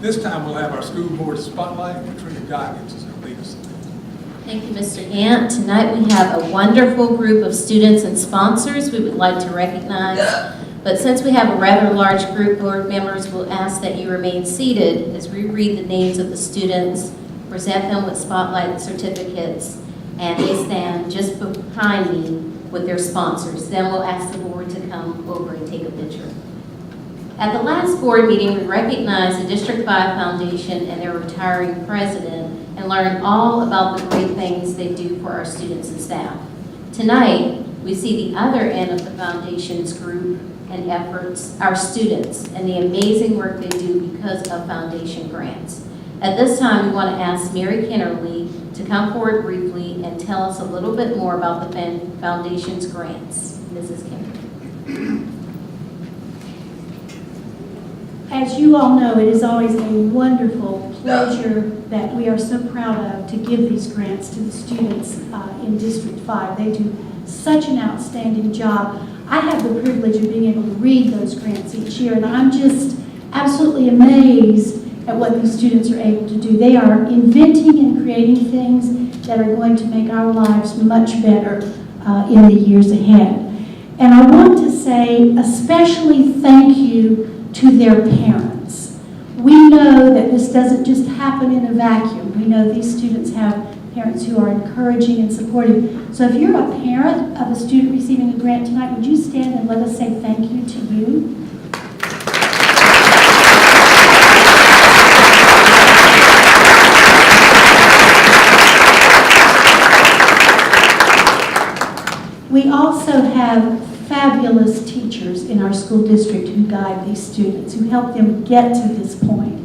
This time we'll have our school board spotlight. Katrina Goggins is going to lead us. Thank you, Mr. Gant. Tonight we have a wonderful group of students and sponsors we would like to recognize. But since we have a rather large group, board members will ask that you remain seated as we read the names of the students, present them with spotlight certificates, and they stand just behind me with their sponsors. Then we'll ask the board to come over and take a picture. At the last board meeting, we recognized the District 5 Foundation and their retiring president and learned all about the great things they do for our students and staff. Tonight, we see the other end of the foundation's group and efforts, our students, and the amazing work they do because of foundation grants. At this time, we want to ask Mary Kennerly to come forward briefly and tell us a little bit more about the foundation's grants. Mrs. Kennerly. As you all know, it is always a wonderful pleasure that we are so proud of to give these grants to the students in District 5. They do such an outstanding job. I have the privilege of being able to read those grants each year, and I'm just absolutely amazed at what these students are able to do. They are inventing and creating things that are going to make our lives much better in the years ahead. And I want to say especially thank you to their parents. We know that this doesn't just happen in a vacuum. We know these students have parents who are encouraging and supporting. So if you're a parent of a student receiving a grant tonight, would you stand and let us say thank you to you? We also have fabulous teachers in our school district who guide these students, who help them get to this point.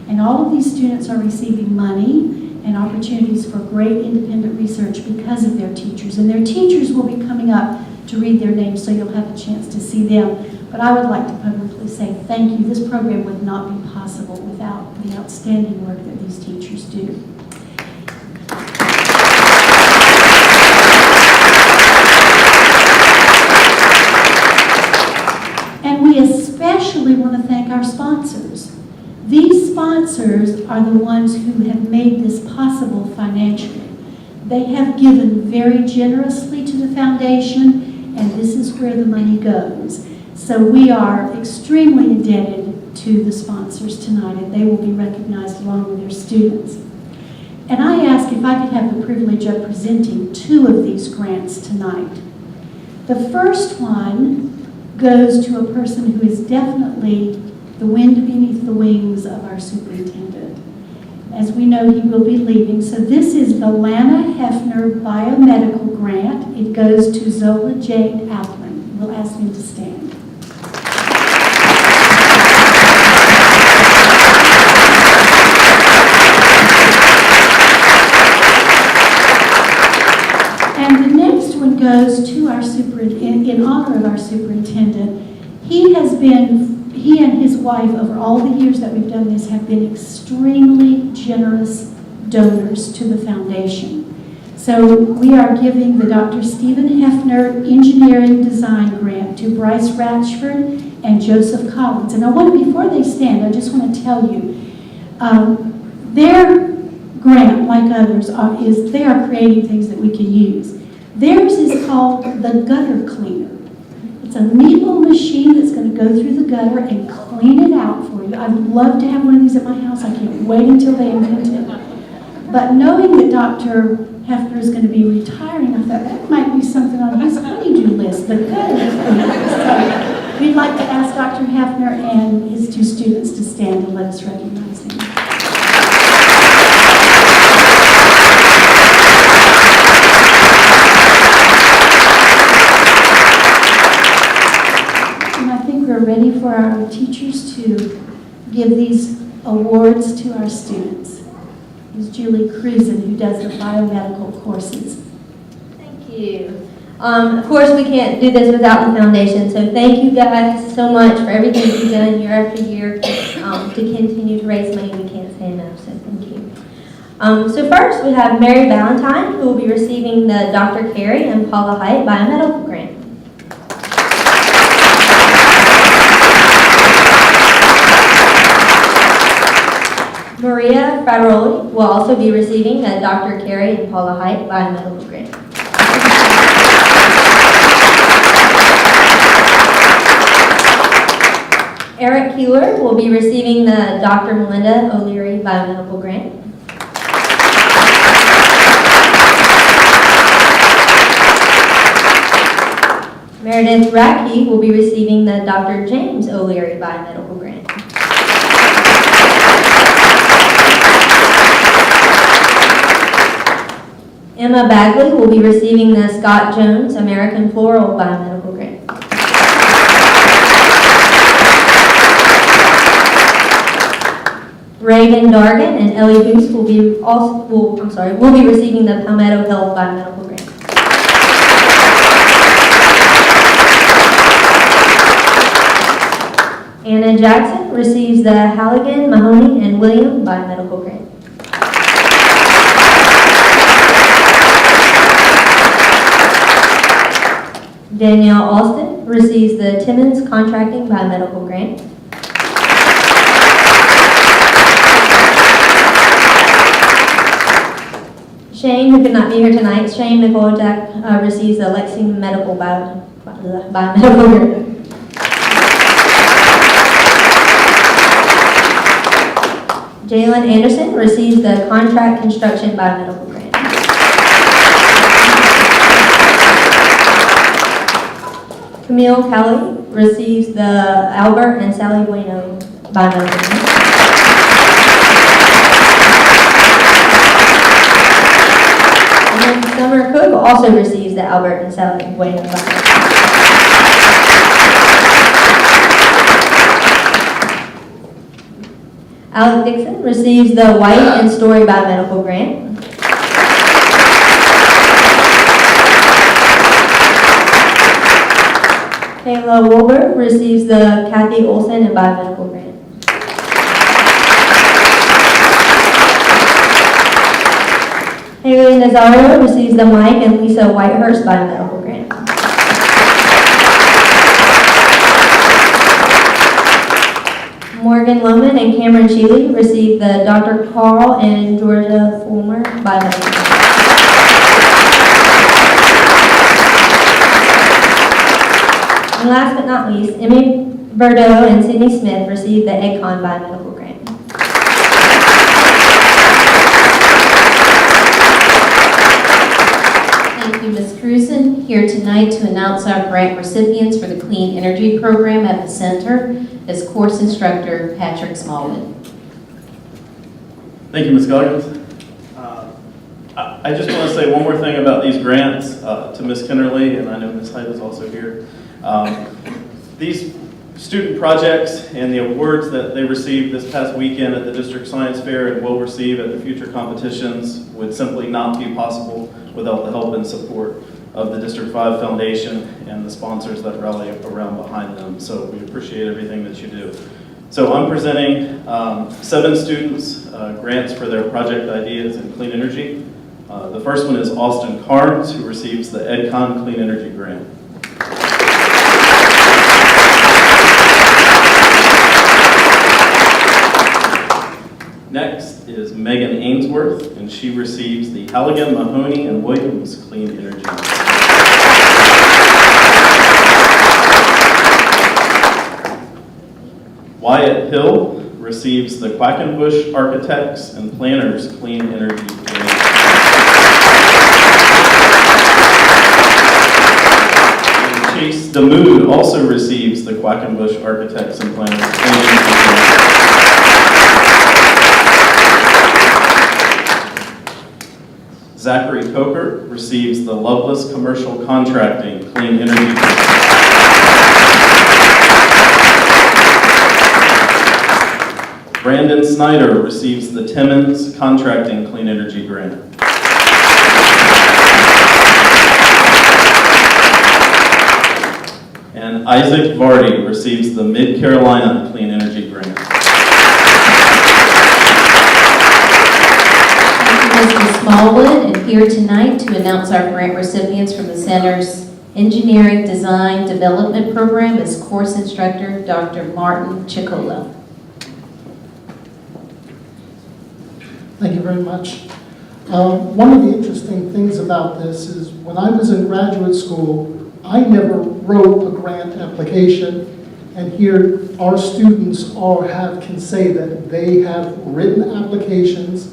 And all of these students are receiving money and opportunities for great independent research because of their teachers. And their teachers will be coming up to read their names, so you'll have a chance to see them. But I would like to publicly say thank you. This program would not be possible without the outstanding work that these teachers do. And we especially want to thank our sponsors. These sponsors are the ones who have made this possible financially. They have given very generously to the foundation, and this is where the money goes. So we are extremely indebted to the sponsors tonight, and they will be recognized along with their students. And I ask if I could have the privilege of presenting 2 of these grants tonight. The first one goes to a person who is definitely the wind beneath the wings of our superintendent. As we know, he will be leaving. So this is the Lana Hefner Biomedical Grant. It goes to Zola Jade Applin. We'll ask him to stand. And the next one goes to our superintendent, in honor of our superintendent. He and his wife, over all the years that we've done this, have been extremely generous donors to the foundation. So we are giving the Dr. Stephen Hefner Engineering Design Grant to Bryce Ratchford and Joseph Collins. And before they stand, I just want to tell you, their grant, like others, they are creating things that we can use. Theirs is called the Gutter Cleaner. It's a neat little machine that's going to go through the gutter and clean it out for you. I'd love to have one of these at my house. I can't wait until they invent it. But knowing that Dr. Hefner is going to be retiring, I thought that might be something on his honey-do list, the gutter cleaner. So we'd like to ask Dr. Hefner and his 2 students to stand and let us recognize him. We're ready for our teachers to give these awards to our students. It's Julie Cruzen, who does the biomedical courses. Thank you. Of course, we can't do this without the foundation, so thank you guys so much for everything you've done year after year to continue to raise money. We can't say enough, so thank you. So first, we have Mary Valentine, who will be receiving the Dr. Carey and Paula Height Biomedical Grant. Maria Frateroli will also be receiving the Dr. Carey and Paula Height biomedical grant. Eric Keeler will be receiving the Dr. Melinda O'Leary biomedical grant. Meredith Racky will be receiving the Dr. James O'Leary biomedical grant. Emma Bagley will be receiving the Scott Jones American Floral biomedical grant. Reagan Dargan and Ellie Booth will be receiving the Palmetto Health biomedical grant. Anna Jackson receives the Halligan, Mahoney, and William biomedical grant. Danielle Austin receives the Timmons Contracting biomedical grant. Shane, who could not be here tonight, Shane Nikolajak receives the Lexington Medical biomedical grant. Jalen Anderson receives the Contract Construction biomedical grant. Camille Kelly receives the Albert and Sally Bueno biomedical grant. And then Summer Cook also receives the Albert and Sally Bueno biomedical grant. Alec Dixon receives the White and Story biomedical grant. Kayla Wilbur receives the Kathy Olson and biomedical grant. Haley Nazario receives the Mike and Lisa Whitehurst biomedical grant. Morgan Lohman and Cameron Sheely receive the Dr. Carl and Georgia Fulmer biomedical grant. And last but not least, Emmy Bordeaux and Sydney Smith received the EdCon biomedical grant. Thank you, Ms. Cruzen. Here tonight to announce our grant recipients for the Clean Energy Program at the Center is course instructor Patrick Smallwood. Thank you, Ms. Goggins. I just want to say one more thing about these grants to Ms. Kennerly, and I know Ms. Hyde is also here. These student projects and the awards that they received this past weekend at the District Science Fair and will receive at the future competitions would simply not be possible without the help and support of the District 5 Foundation and the sponsors that rally around behind them. So we appreciate everything that you do. So I'm presenting 7 students grants for their project ideas in clean energy. The first one is Austin Carnes, who receives the EdCon Clean Energy Grant. Next is Megan Ainsworth, and she receives the Halligan, Mahoney, and Williams Clean Energy. Wyatt Hill receives the Quackenbush Architects and Planners Clean Energy Grant. And Chase Damoud also receives the Quackenbush Architects and Planners Clean Energy Grant. Zachary Coker receives the Loveless Commercial Contracting Clean Energy Grant. Brandon Snyder receives the Timmons Contracting Clean Energy Grant. And Isaac Vardy receives the Mid-Carolina Clean Energy Grant. Mr. Smallwood, and here tonight to announce our grant recipients from the Center's Engineering Design Development Program is course instructor Dr. Martin Chicola. Thank you very much. One of the interesting things about this is when I was in graduate school, I never wrote a grant application, and here our students can say that they have written applications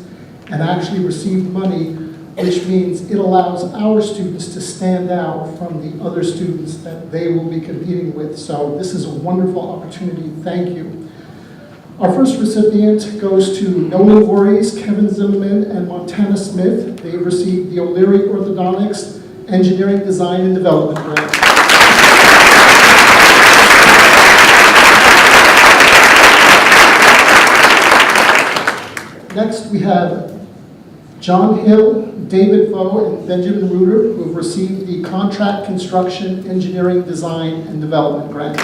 and actually received money, which means it allows our students to stand out from the other students that they will be competing with. So this is a wonderful opportunity. Thank you. Our first recipient goes to Nolan Voorhees, Kevin Zimmerman, and Montana Smith. They received the O'Leary Orthodontics Engineering Design and Development Grant. Next, we have John Hill, David Vo, and Benjamin Reuter, who have received the Contract Construction Engineering Design and Development Grant.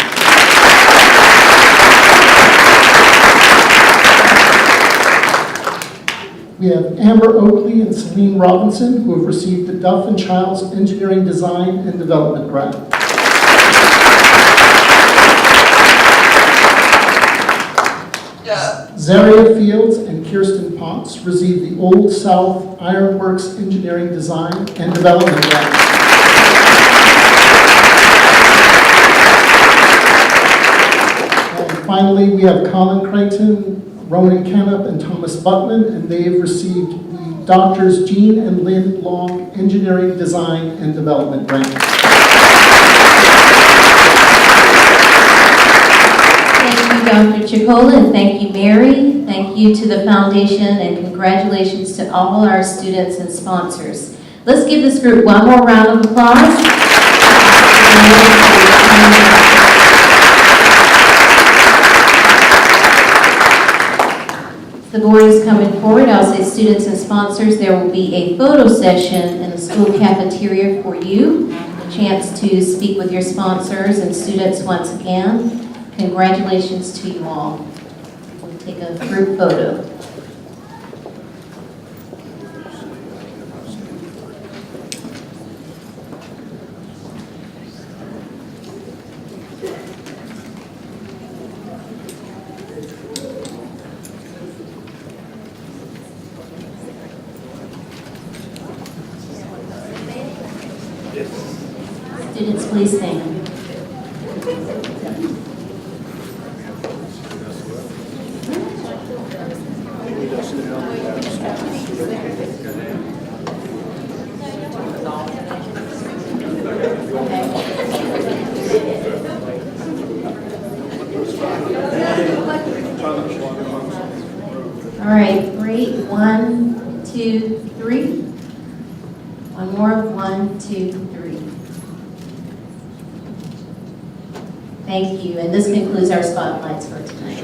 We have Amber Oakley and Celine Robinson, who have received the Duff and Childs Engineering Design and Development Grant. Zaria Fields and Kirsten Potts received the Old South Ironworks Engineering Design and Development Grant. And finally, we have Colin Creighton, Ronan Canup, and Thomas Buckman, and they have received the Doctors Jean and Lynn Long Engineering Design and Development Grant. Thank you, Dr. Chicola, and thank you, Mary. Thank you to the foundation, and congratulations to all our students and sponsors. Let's give this group one more round of applause. The board is coming forward. I'll say students and sponsors, there will be a photo session in the school cafeteria for you. A chance to speak with your sponsors and students once again. Congratulations to you all. We'll take a group photo. Students, please stand. All right, great. 1, 2, 3. One more. 1, 2, 3. Thank you, and this concludes our spotlights for tonight.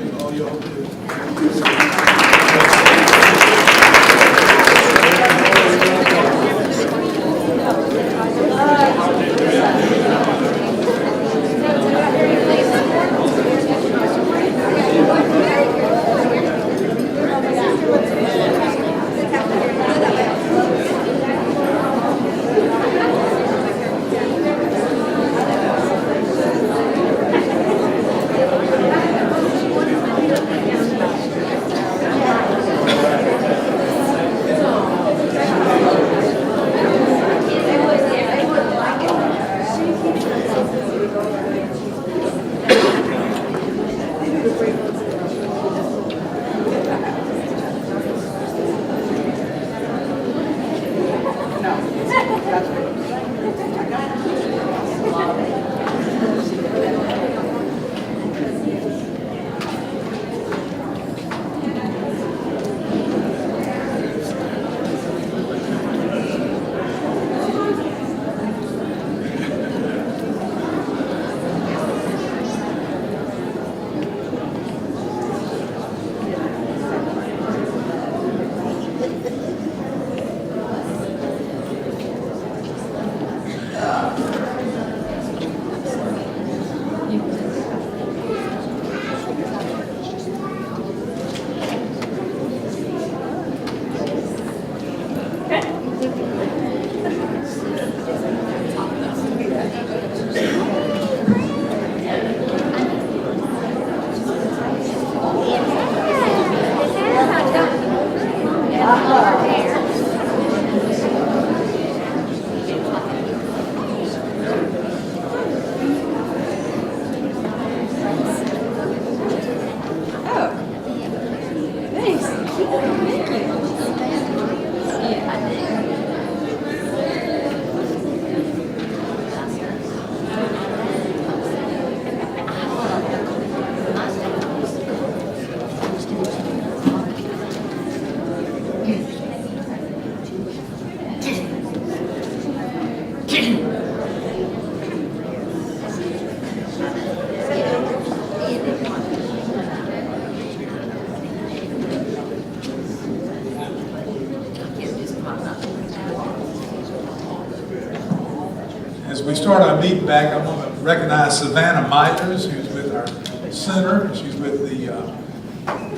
start our meeting back, I want to recognize Savannah Myers, who's with our center. She's with the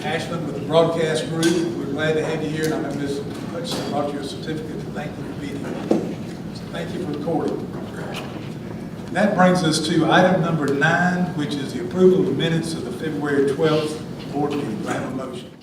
Ashland with the broadcast group. We're glad to have you here, and I know Ms. Hutchinson brought you a certificate to thank you for being here. So thank you for recording. That brings us to item number 9, which is the approval of the minutes of the February 12th board meeting. Do I have a motion?